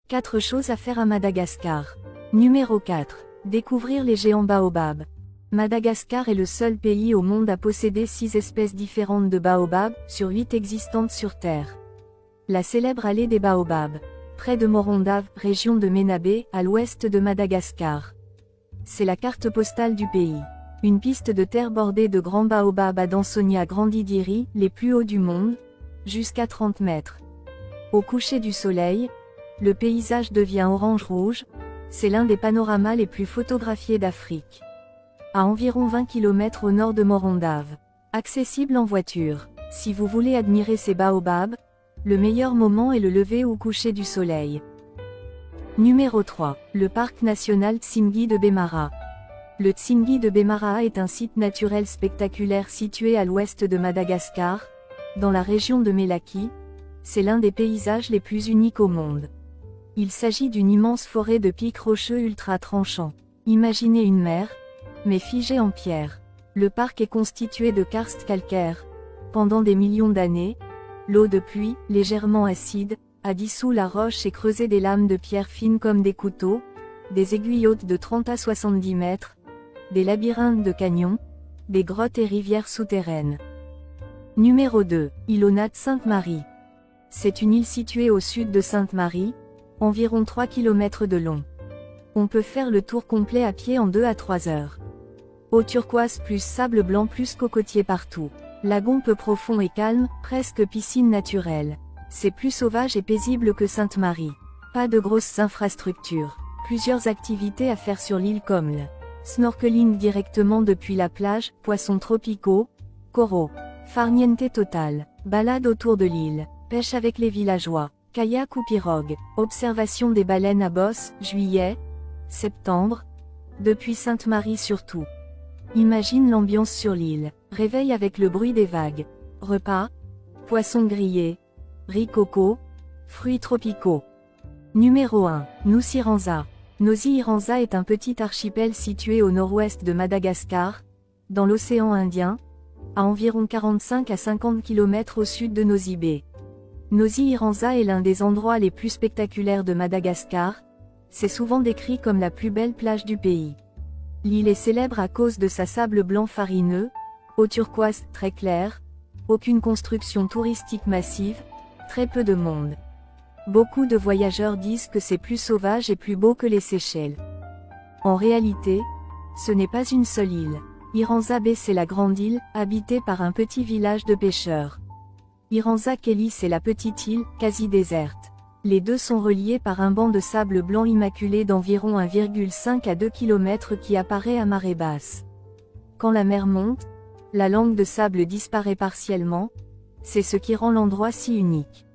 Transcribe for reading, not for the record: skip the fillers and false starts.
4 choses à faire à Madagascar. Numéro 4. Découvrir les géants baobabs. Madagascar est le seul pays au monde à posséder 6 espèces différentes de baobabs, sur 8 existantes sur Terre. La célèbre allée des baobabs, près de Morondave, région de Ménabé, à l'ouest de Madagascar. C'est la carte postale du pays. Une piste de terre bordée de grands baobabs à Dansonia grandidiri, les plus hauts du monde, jusqu'à 30 mètres. Au coucher du soleil, le paysage devient orange-rouge, c'est l'un des panoramas les plus photographiés d'Afrique. À environ 20 km au nord de Morondave. Accessible en voiture. Si vous voulez admirer ces baobabs, le meilleur moment est le lever ou coucher du soleil. Numéro 3. Le parc national Tsingy de Bemara. Le Tsingy de Bemara est un site naturel spectaculaire situé à l'ouest de Madagascar, dans la région de Melaky. C'est l'un des paysages les plus uniques au monde. Il s'agit d'une immense forêt de pics rocheux ultra tranchants. Imaginez une mer, mais figée en pierre. Le parc est constitué de karst calcaire. Pendant des millions d'années, l'eau de pluie, légèrement acide, a dissous la roche et creusé des lames de pierre fines comme des couteaux, des aiguilles hautes de 30 à 70 mètres, des labyrinthes de canyons, des grottes et rivières souterraines. Numéro 2. Ilonat Sainte-Marie. C'est une île située au sud de Sainte-Marie, environ 3 km de long. On peut faire le tour complet à pied en 2 à 3 heures. Eau turquoise plus sable blanc plus cocotiers partout. Lagon peu profond et calme, presque piscine naturelle. C'est plus sauvage et paisible que Sainte-Marie. Pas de grosses infrastructures. Plusieurs activités à faire sur l'île comme le snorkeling directement depuis la plage, poissons tropicaux, coraux, farniente total, balade autour de l'île, pêche avec les villageois, kayak ou pirogue, observation des baleines à bosse, juillet, septembre, depuis Sainte-Marie surtout. Imagine l'ambiance sur l'île, réveil avec le bruit des vagues, repas, poissons grillés, riz coco, fruits tropicaux. Numéro 1. Nusiranza. Nusiranza est un petit archipel situé au nord-ouest de Madagascar, dans l'océan Indien, à environ 45 à 50 km au sud de Nosy Be. Nusiranza est l'un des endroits les plus spectaculaires de Madagascar, c'est souvent décrit comme la plus belle plage du pays. L'île est célèbre à cause de sa sable blanc farineux, eau turquoise très claire, aucune construction touristique massive, très peu de monde. Beaucoup de voyageurs disent que c'est plus sauvage et plus beau que les Seychelles. En réalité, ce n'est pas une seule île. Iranza Bay c'est la grande île, habitée par un petit village de pêcheurs. Iranza Kelly c'est la petite île, quasi déserte. Les deux sont reliés par un banc de sable blanc immaculé d'environ 1,5 à 2 km qui apparaît à marée basse. Quand la mer monte, la langue de sable disparaît partiellement, c'est ce qui rend l'endroit si unique.